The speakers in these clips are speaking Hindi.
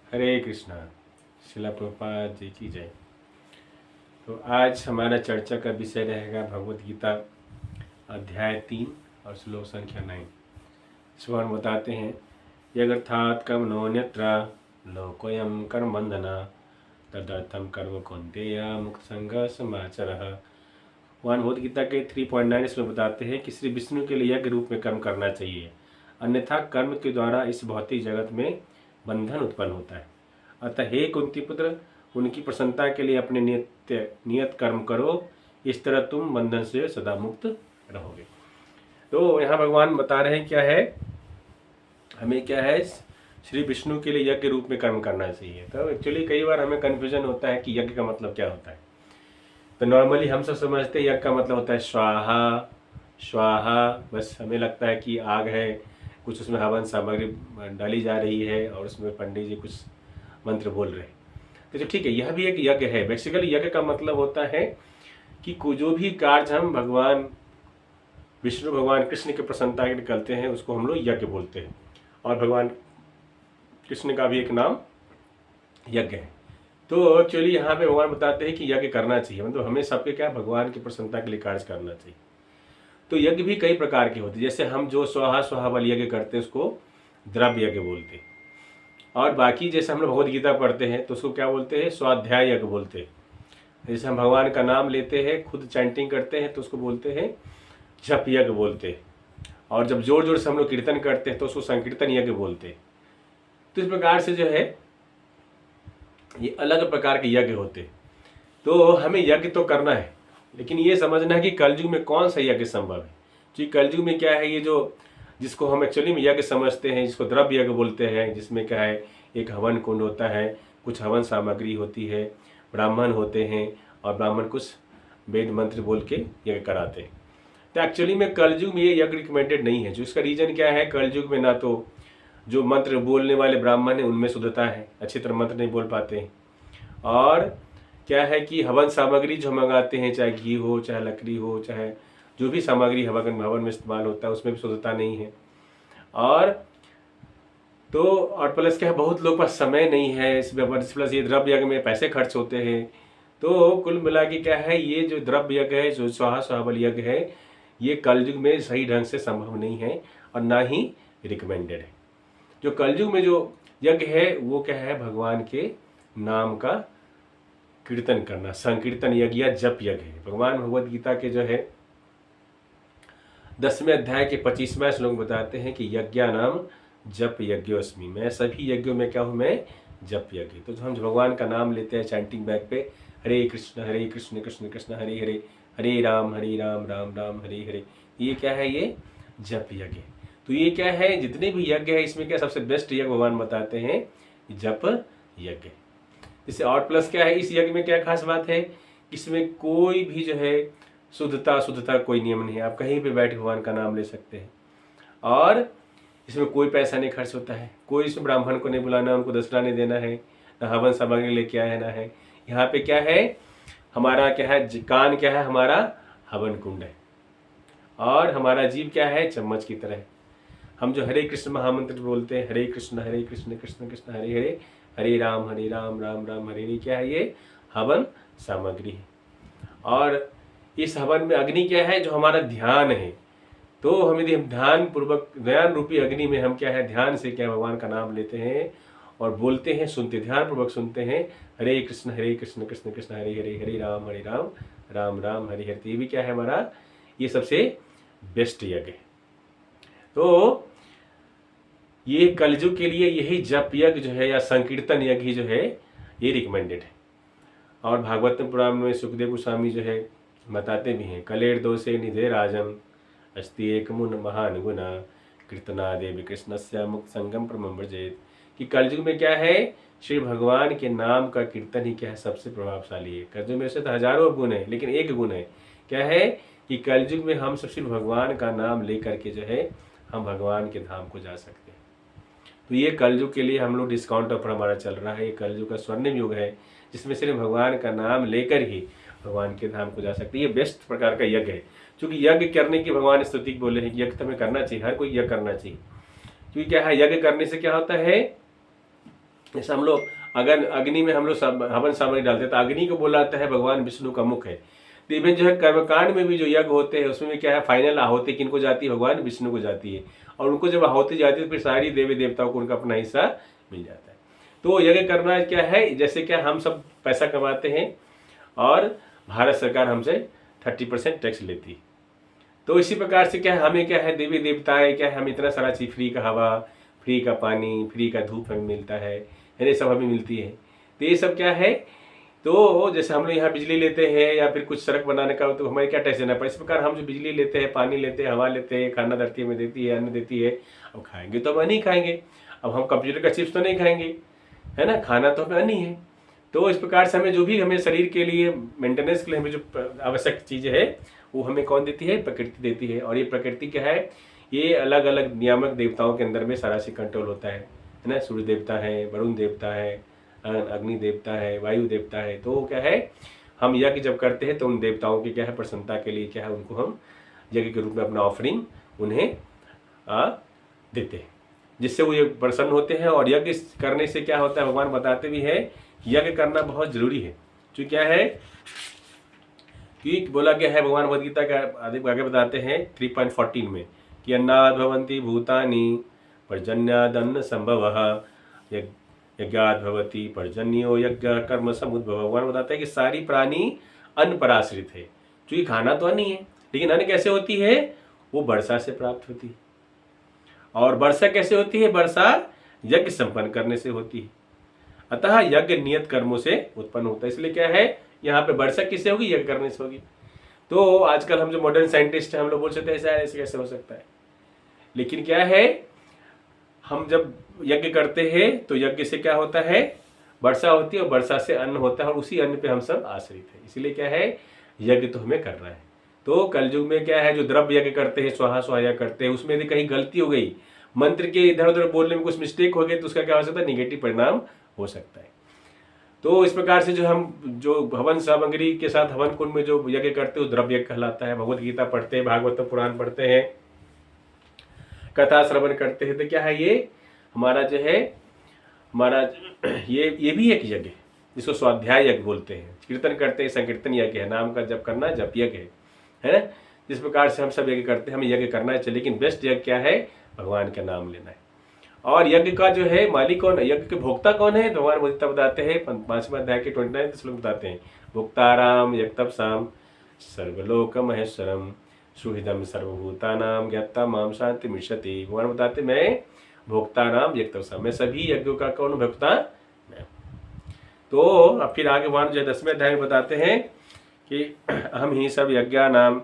हरे कृष्णा। शिला प्रभुपाद जी की जय। तो आज हमारा चर्चा का विषय रहेगा भगवत गीता अध्याय 3 और श्लोक संख्या 9। इसको हम बताते हैं, यगर्थात् कर्मणोऽन्यत्र लोकोऽयं कर्मबन्धना तदर्थं कर्म कौन्तेय मुक्त संग समाचरः। भगवान भगवत गीता के 3.9 इसमें बताते हैं कि श्री विष्णु के लिए यज्ञ रूप में कर्म करना चाहिए, अन्यथा कर्म के द्वारा इस भौतिक जगत में बंधन उत्पन्न होता है। अतः हे कुंती पुत्र, उनकी प्रसन्नता के लिए अपने नियत कर्म करो, इस तरह तुम बंधन से सदा मुक्त रहोगे। तो यहाँ भगवान बता रहे हैं क्या है, हमें क्या है श्री विष्णु के लिए यज्ञ रूप में कर्म करना चाहिए। तो एक्चुअली कई बार हमें कन्फ्यूजन होता है कि यज्ञ का मतलब क्या होता है। तो नॉर्मली हम सब समझते हैं यज्ञ का मतलब होता है स्वाहा स्वाहा, बस हमें लगता है कि आग है, कुछ उसमें हवन सामग्री डाली जा रही है और उसमें पंडित जी कुछ मंत्र बोल रहे हैं। तो ठीक है, यह भी एक यज्ञ है। बेसिकली यज्ञ का मतलब होता है कि जो भी कार्य हम भगवान विष्णु भगवान कृष्ण की प्रसन्नता के लिए करते हैं उसको हम लोग यज्ञ बोलते हैं। और भगवान कृष्ण का भी एक नाम यज्ञ है। तो एक्चुअली यहाँ पे भगवान बताते हैं कि यज्ञ करना चाहिए, मतलब हमें सबके क्या भगवान की प्रसन्नता के लिए कार्य करना चाहिए। तो यज्ञ भी कई प्रकार के होते हैं। जैसे हम जो स्वाहा स्वाहा वाली यज्ञ करते हैं उसको द्रव्य यज्ञ बोलते हैं, और बाकी जैसे हम लोग भगवत गीता पढ़ते हैं तो उसको क्या बोलते हैं, स्वाध्याय यज्ञ बोलते हैं। जैसे हम भगवान का नाम लेते हैं, खुद चैंटिंग करते हैं तो उसको बोलते हैं जप यज्ञ बोलते हैं। और जब जोर जोर से हम लोग कीर्तन करते हैं तो उसको संकीर्तन यज्ञ बोलते हैं। तो इस प्रकार से जो है ये अलग प्रकार के यज्ञ होते हैं। तो हमें यज्ञ तो करना है, लेकिन ये समझना है कि कलयुग में कौन सा यज्ञ संभव है। क्योंकि कलयुग में क्या है, ये जो जिसको हम एक्चुअली में यज्ञ समझते हैं, जिसको द्रव्य यज्ञ बोलते हैं, जिसमें क्या है एक हवन कुंड होता है, कुछ हवन सामग्री होती है, ब्राह्मण होते हैं और ब्राह्मण कुछ वेद मंत्र बोल के यज्ञ कराते हैं। तो एक्चुअली में कलयुग में ये यज्ञ रिकमेंडेड नहीं है। जो इसका रीज़न क्या है, कलयुग में ना तो जो मंत्र बोलने वाले ब्राह्मण हैं उनमें शुद्धता है, अच्छी तरह मंत्र नहीं बोल पाते हैं, और क्या है कि हवन सामग्री जो मंगाते हैं, चाहे घी हो, चाहे लकड़ी हो, चाहे जो भी सामग्री हवन में इस्तेमाल होता है उसमें भी शुद्धता नहीं है। और प्लस क्या है, बहुत लोग पास समय नहीं है इसमें, प्लस ये द्रव्य यज्ञ में पैसे खर्च होते हैं। तो कुल मिला के क्या है, ये जो द्रव्य यज्ञ है, जो स्वाहा स्वाहा यज्ञ है, ये कलयुग में सही ढंग से संभव नहीं है और ना ही रिकमेंडेड है। जो कलयुग में जो यज्ञ है वो क्या है, भगवान के नाम का कीर्तन करना, संकीर्तन यज्ञ या जप यज्ञ है। भगवान भगवत गीता के जो है 10वें अध्याय के 25वां श्लोक बताते हैं कि यज्ञानाम जप यज्ञोस्मि, मैं सभी यज्ञों में क्या हूँ, मैं जप यज्ञ। तो जो हम भगवान का नाम लेते हैं चैंटिंग बैग पे, हरे कृष्ण कृष्ण कृष्ण हरे हरे, हरे राम राम राम हरे हरे, ये क्या है, ये जप यज्ञ। तो ये क्या है, जितने भी यज्ञ है इसमें क्या सबसे बेस्ट यज्ञ भगवान बताते हैं जप यज्ञ। जैसे और प्लस क्या है, इस यज्ञ में क्या खास बात है, इसमें कोई भी जो है शुद्धता कोई नियम नहीं है। आप कहीं पे बैठ भगवान का नाम ले सकते हैं, और इसमें कोई पैसा नहीं खर्च होता है, कोई इसमें ब्राह्मण को नहीं बुलाना, उनको दक्षिणा नहीं देना है, ना हवन सामग्री लेके आना है। यहाँ पे क्या है, हमारा क्या है, कान क्या है, हमारा हवन कुंड है, और हमारा जीव क्या है, चम्मच की तरह। हम जो हरे कृष्ण महामंत्र बोलते हैं, हरे कृष्ण कृष्ण कृष्ण हरे हरे, हरे राम राम राम हरे हरे, क्या है, ये हवन सामग्री है। और इस हवन में अग्नि क्या है, जो हमारा ध्यान है। तो हमें ध्यान पूर्वक, ध्यान रूपी अग्नि में हम क्या है, ध्यान से क्या भगवान का नाम लेते हैं और बोलते हैं, सुनते, ध्यान पूर्वक सुनते हैं, हरे कृष्ण कृष्ण कृष्ण हरे हरे, हरे राम राम राम हरे हरे। ये भी क्या है, हमारा ये सबसे बेस्ट यज्ञ है। तो ये कलयुग के लिए यही जप यज्ञ जो है या संकीर्तन यज्ञ जो है ये रिकमेंडेड है। और भागवत पुराण में सुखदेव गोस्वामी जो है बताते भी हैं, कलेर दोषे निधे राजन अस्ति एक मुन महान गुना कीर्तना देवी कृष्णस्य मुक्त संगम प्रमव्रजेत। कि कलयुग में क्या है, श्री भगवान के नाम का कीर्तन ही क्या है, सबसे प्रभावशाली है। कलयुग में से तो हजारों गुण है, लेकिन एक गुण है, क्या है कि कलयुग में हम सब श्री भगवान का नाम लेकर के जो है हम भगवान के धाम को जा सकते हैं। तो ये कलयुग के लिए हम लोग डिस्काउंट ऑफर हमारा चल रहा है। ये कलयुग का स्वर्णिम युग है, जिसमें सिर्फ भगवान का नाम लेकर ही भगवान के धाम को जा सकते हैं। ये बेस्ट प्रकार का यज्ञ है, क्योंकि यज्ञ करने की भगवान स्तुति बोले हैं कि यज्ञ तो हमें करना चाहिए, हर कोई यज्ञ करना चाहिए। क्योंकि क्या है, यज्ञ करने से क्या होता है जैसे हम लोग अगर अग्नि में हम लोग हवन सामग्री डालते हैं तो अग्नि को बोला जाता है भगवान विष्णु का मुख है। तो इवन जो है कर्मकांड में भी जो यज्ञ होते हैं उसमें भी क्या है, फाइनल आहुति किनको जाती है, भगवान विष्णु को जाती है। और उनको जब आहुति जाती है तो फिर सारी देवी देवताओं को उनका अपना हिस्सा मिल जाता है। तो यज्ञ करना क्या है, जैसे क्या हम सब पैसा कमाते हैं और भारत सरकार हमसे 30% टैक्स लेती है। तो इसी प्रकार से क्या है, हमें क्या है, देवी देवताएं क्या है, हमें इतना सारा चीज, फ्री का हवा, फ्री का पानी, फ्री का धूप हमें मिलता है, ये सब हमें मिलती है। तो ये सब क्या है, तो जैसे हम लोग यहाँ बिजली लेते हैं या फिर कुछ सड़क बनाने का, तो हमें क्या टैक्स देना पड़े। इस प्रकार हम जो बिजली लेते हैं, पानी लेते हैं, हवा लेते हैं, खाना धरती में देती है, अन्न देती है, अब खाएंगे तो हम अन्न ही खाएंगे। अब हम कंप्यूटर का चिप्स तो नहीं खाएंगे, है ना, खाना तो हमें अन्न ही है। तो इस प्रकार से हमें जो भी हमें शरीर के लिए मेंटेनेंस के लिए हमें जो आवश्यक चीज़ें है वो हमें कौन देती है, प्रकृति देती है। और ये प्रकृति क्या है, ये अलग अलग नियामक देवताओं के अंदर में सारा से कंट्रोल होता है ना। सूर्य देवता है, वरुण देवता है, अग्नि देवता है, वायु देवता है। तो क्या है, हम यज्ञ जब करते हैं तो उन देवताओं की क्या है, प्रसन्नता के लिए क्या है, उनको हम यज्ञ के रूप में अपना ऑफरिंग उन्हें देते हैं, जिससे वो ये प्रसन्न होते हैं। और यज्ञ करने से क्या होता है, भगवान बताते भी है कि यज्ञ करना बहुत जरूरी है। जो क्या है कि बोला गया है, भगवान भगवद गीता का आगे बताते हैं 3.14 में कि अन्नाद् भवन्ति भूतानि पर्जन्यादन्न संभवः यज्ञाद् भवति पर्जन्यो यज्ञ कर्म समुद्भव। भगवान बताते हैं कि सारी प्राणी अन्न पर आश्रित है। क्योंकि खाना तो अन्न ही है, लेकिन अन्न कैसे होती है, वो वर्षा से प्राप्त होती है। और वर्षा कैसे होती है, वर्षा यज्ञ संपन्न करने से होती है। अतः यज्ञ नियत कर्मों से उत्पन्न होता है। इसलिए क्या है, यहाँ पे वर्षा किससे होगी, यज्ञ करने से होगी। तो आजकल हम जो मॉडर्न साइंटिस्ट हैं, हम लोग बोल सकते हैं ऐसे कैसे हो सकता है, लेकिन क्या है, हम जब यज्ञ करते हैं तो यज्ञ से क्या होता है, वर्षा होती है और वर्षा से अन्न होता है और उसी अन्न पे हम सब आश्रित हैं। इसलिए क्या है, यज्ञ तो हमें करना है। तो कलयुग में क्या है, जो द्रव्य यज्ञ करते हैं, स्वाहा स्वाहा करते हैं, उसमें यदि कहीं गलती हो गई, मंत्र के इधर उधर बोलने में कुछ मिस्टेक हो गई, तो उसका क्या हो सकता है, निगेटिव परिणाम हो सकता है। तो इस प्रकार से जो हम जो हवन सामग्री के साथ हवन कुंड में जो यज्ञ करते हैं वो द्रव्य यज्ञ कहलाता है। भगवत गीता पढ़ते हैं, भागवत पुराण पढ़ते हैं, कथा श्रवण करते हैं, तो क्या है, ये हमारा जो है, हमारा ये भी एक यज्ञ है, जिसको स्वाध्याय यज्ञ बोलते हैं। कीर्तन करते हैं, संकीर्तन यज्ञ है, नाम का जप करना जप यज्ञ है ना। जिस प्रकार से हम सब यज्ञ करते हैं, हमें यज्ञ करना है, लेकिन बेस्ट यज्ञ क्या है, भगवान का नाम लेना है। और यज्ञ का जो है मालिक कौन है, यज्ञ के भोक्ता कौन है, भगवान गीता बताते हैं 5वें अध्याय के 29 श्लोक बताते हैं, भोक्ताराम यज्ञतपसाम सर्वलोक महेश्वरम सुहृदम सर्वभूतानाम ज्ञाता माम शांति मिष्यति। भगवान बताते मैं भोक्ताराम यज्ञतपसाम, मैं सभी यज्ञों का कौन भोक्ता मैं। तो अब फिर आगे भगवान जो 10वें अध्याय में बताते हैं कि हम ही सब यज्ञा नाम,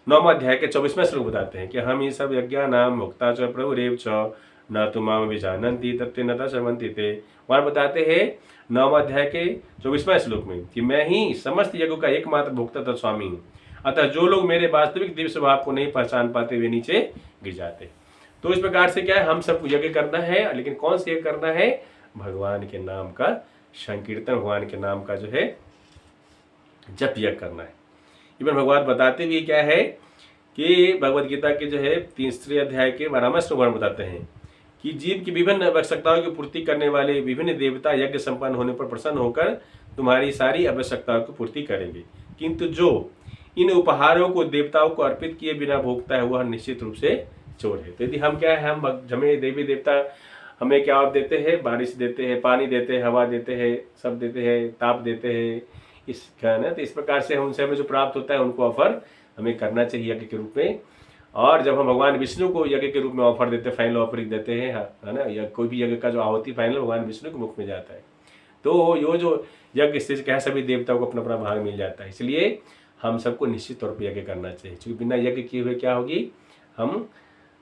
9वें अध्याय के 24वें श्लोक बताते हैं कि हम ही सब यज्ञा नाम भोक्ता च प्रभुरेव च न तो माम विजानन्ति तत्ते न शर्वन्ति ते। वहां बताते हैं 9वें अध्याय के 24वें श्लोक में कि मैं ही समस्त यज्ञों का एकमात्र भोक्ता तथा स्वामी हूँ, अतः जो लोग मेरे वास्तविक दिव्य स्वभाव को नहीं पहचान पाते वे नीचे गिर जाते। तो इस प्रकार से क्या है, हम सबको यज्ञ करना है, लेकिन कौन से यज्ञ करना है, भगवान के नाम का संकीर्तन, भगवान के नाम का जो है जप यज्ञ करना है। इवन भगवान बताते भी क्या है कि भगवद गीता के जो है 3 अध्याय के 12वें श्लोक बताते हैं कि जीव की विभिन्न आवश्यकताओं की पूर्ति करने वाले विभिन्न देवता यज्ञ संपन्न होने पर प्रसन्न होकर तुम्हारी सारी आवश्यकताओं की पूर्ति करेंगे, किंतु जो इन उपहारों को देवताओं को अर्पित किए बिना भोगता है वह निश्चित रूप से चोर है। तो यदि हम क्या है, हम हमें देवी देवता हमें क्या देते हैं, बारिश देते हैं, पानी देते हैं, हवा देते हैं, सब देते हैं, ताप देते हैं, इस ना, तो इस प्रकार से उनसे हमें जो प्राप्त होता है उनको ऑफर हमें करना चाहिए यज्ञ के रूप में। और जब हम भगवान विष्णु को यज्ञ के रूप में ऑफर देते हैं, फाइनल ऑफरिंग देते हैं, है ना, या कोई भी यज्ञ का जो आहुति फाइनल भगवान विष्णु के मुख में जाता है, तो ये जो यज्ञ से क्या सभी देवताओं को अपना अपना भाग मिल जाता है। इसलिए हम सबको निश्चित तौर पर यज्ञ करना चाहिए, क्योंकि बिना यज्ञ किए हुए क्या होगी, हम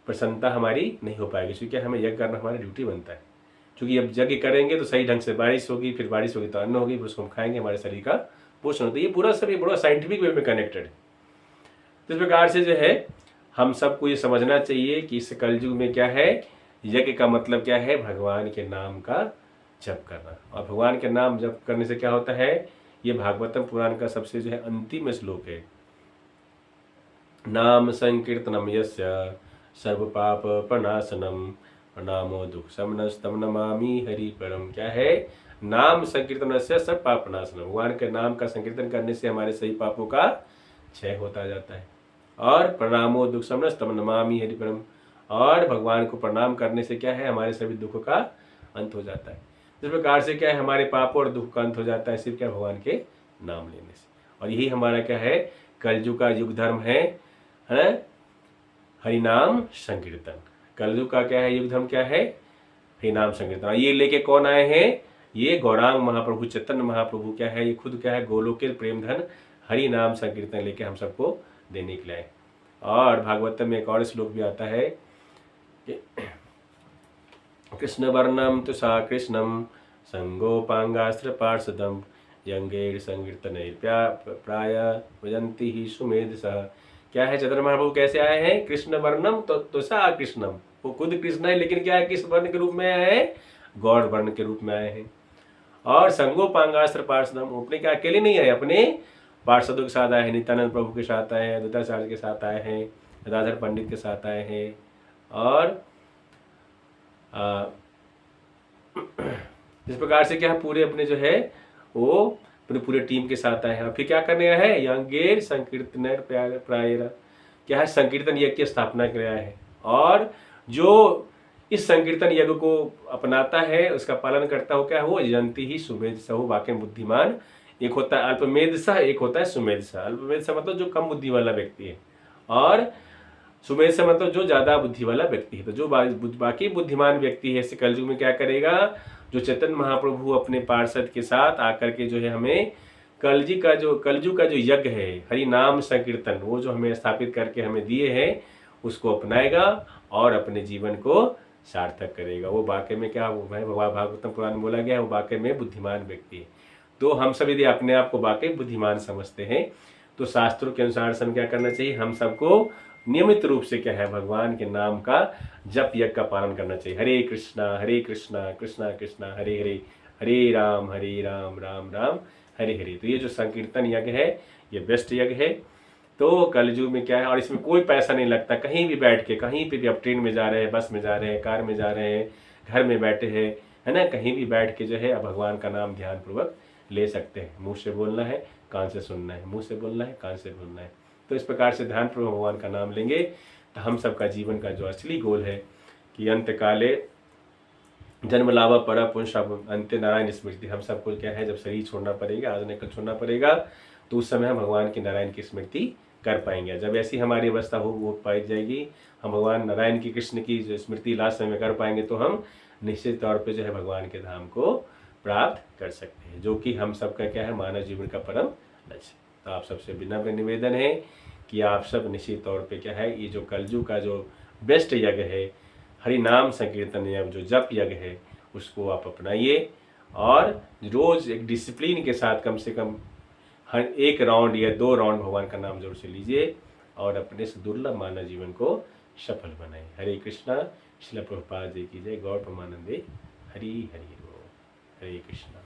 प्रसन्नता हमारी नहीं हो पाएगी, क्योंकि हमें यज्ञ करना हमारी ड्यूटी बनता है। क्योंकि अब यज्ञ करेंगे तो सही ढंग से बारिश होगी, फिर बारिश होगी तो अन्न होगी, फिर उसको हम खाएंगे, हमारे शरीर का पोषण होता है। ये पूरा सब ये बड़ा साइंटिफिक वे में कनेक्टेड है। तो इस प्रकार से जो है हम सबको ये समझना चाहिए कि इस कलयुग में क्या है, यज्ञ का मतलब क्या है, भगवान के नाम का जप करना। और भगवान के नाम जप करने से क्या होता है, ये भागवतम पुराण का सबसे जो है अंतिम श्लोक है, नाम संकीर्तनम यस्य सर्व पाप प्रणाशनम प्रणामो दुख समनस्तम नमामि हरि परम। क्या है? नाम संकीर्तन से सब पाप नाशनम। भगवान के नाम का संकीर्तन करने से हमारे सही पापों का क्षय होता जाता है। और प्रणामो दुख समनस्तम नमामि हरि परम, और भगवान को प्रणाम करने से क्या है? हमारे सभी दुखों का अंत हो जाता है। इस प्रकार से क्या है? हमारे पापों और दुख का अंत हो जाता है सिर्फ क्या? भगवान के नाम लेने से। और यही हमारा क्या है? कलयुग का युग धर्म है हरिनाम संकीर्तन। कलयुग का क्या है? युग धर्म क्या है? हरिनाम संकीर्तन। ये लेके कौन आए हैं? ये गौरांग महाप्रभु चैतन्य महाप्रभु क्या है? ये खुद क्या है? गोलोकेल प्रेम धन हरि नाम संकीर्तन लेके हम सबको देने के लिए आए। और भागवतम में एक और श्लोक भी आता है कि कृष्ण वर्णम तुषा कृष्णम संगोपांगास्त्र पार्षदम यंगेर संकीर्तन प्राय भजंती ही सुमेध सह। क्या है? चैतन्य महाप्रभु कैसे आए हैं? कृष्ण वर्णम तो तुषा कृष्णम, वो खुद कृष्ण है लेकिन क्या है? किस वर्ण के रूप में आए हैं? गौड़ वर्ण के रूप में आए हैं। और संगोपांगास्त्र पार्षदम, वो अपने क्या अकेले नहीं आए, अपने पार्षदों के साथ आए हैं। नित्यानंद प्रभु के साथ आए हैं, दुताचार्य के साथ आए हैं, राधर पंडित के साथ आए हैं, और इस प्रकार से क्या पूरे अपने जो है वो अपने पूरे टीम के साथ आए हैं। और फिर क्या करने आए हैं? यंगेर संकीर्तन प्रायरा, क्या है? संकीर्तन यज्ञ की स्थापना के लिए आए हैं। और जो इस संकीर्तन यज्ञ को अपनाता है, उसका पालन करता हो, क्या हो? जयंती ही सुमेध सह, वाकई बुद्धिमान। एक होता है अल्पमेध सह, एक होता है सुमेध सह। अल्पमेध सह मतलब जो कम बुद्धि वाला व्यक्ति है, और सुमेध सह मतलब जो ज्यादा बुद्धि वाला व्यक्ति है। तो जो बाकी बुद्धिमान व्यक्ति है इस कलयुग में क्या करेगा? जो चैतन्य महाप्रभु अपने पार्षद के साथ आकर के जो है हमें कलयुग का जो यज्ञ है हरि नाम संकीर्तन, वो जो हमें स्थापित करके हमें दिए हैं, उसको अपनाएगा और अपने जीवन को सार्थक करेगा। वो वाकई में क्या वो है? भगवान भागवतम पुराण में बोला गया है, वो वाकई में बुद्धिमान व्यक्ति है। तो हम सब यदि अपने आप को वाकई बुद्धिमान समझते हैं तो शास्त्रों के अनुसार हम क्या करना चाहिए? हम सबको नियमित रूप से क्या है? भगवान के नाम का जप यज्ञ का पालन करना चाहिए। हरे कृष्णा कृष्णा कृष्णा हरे हरे, हरे राम राम राम हरे हरे। तो ये जो संकीर्तन यज्ञ है ये बेस्ट यज्ञ है। तो कलयुग में क्या है? और इसमें कोई पैसा नहीं लगता। कहीं भी बैठ के, कहीं पे भी, आप ट्रेन में जा रहे हैं, बस में जा रहे हैं, कार में जा रहे हैं, घर में बैठे हैं, है ना, कहीं भी बैठ के जो है भगवान का नाम ध्यान पूर्वक ले सकते हैं। मुंह से बोलना है, कान से सुनना है, मुंह से बोलना है, कान से बोलना है। तो इस प्रकार से ध्यान पूर्वक भगवान का नाम लेंगे तो हम सबका जीवन का जो असली गोल है कि अंत काले जन्म लावा पड़ा पुंस अंत्य नारायण स्मृति। हम सबको क्या है? जब शरीर छोड़ना पड़ेगा, आज कल छोड़ना पड़ेगा, तो उस समय हम भगवान की नारायण की स्मृति कर पाएंगे। जब ऐसी हमारी अवस्था हो पाई जाएगी, हम भगवान नारायण की कृष्ण की जो स्मृति लास्ट समय कर पाएंगे, तो हम निश्चित तौर पे जो है भगवान के धाम को प्राप्त कर सकते हैं, जो कि हम सबका क्या है? मानव जीवन का परम लक्ष्य। तो आप सबसे विनम्र निवेदन है कि आप सब निश्चित तौर पे क्या है? ये जो कलयुग का जो बेस्ट यज्ञ है हरि नाम संकीर्तन यज्ञ, जो जप यज्ञ है, उसको आप अपनाइए और रोज एक डिसिप्लिन के साथ कम से कम हर 1 राउंड या 2 राउंड भगवान का नाम जरूर से लीजिए और अपने से दुर्लभ मानव जीवन को सफल बनाए। हरे कृष्णा। श्रील प्रभुपाद जी की जय। गौर परमानंदे। हरि हरि बोल। हरे कृष्णा।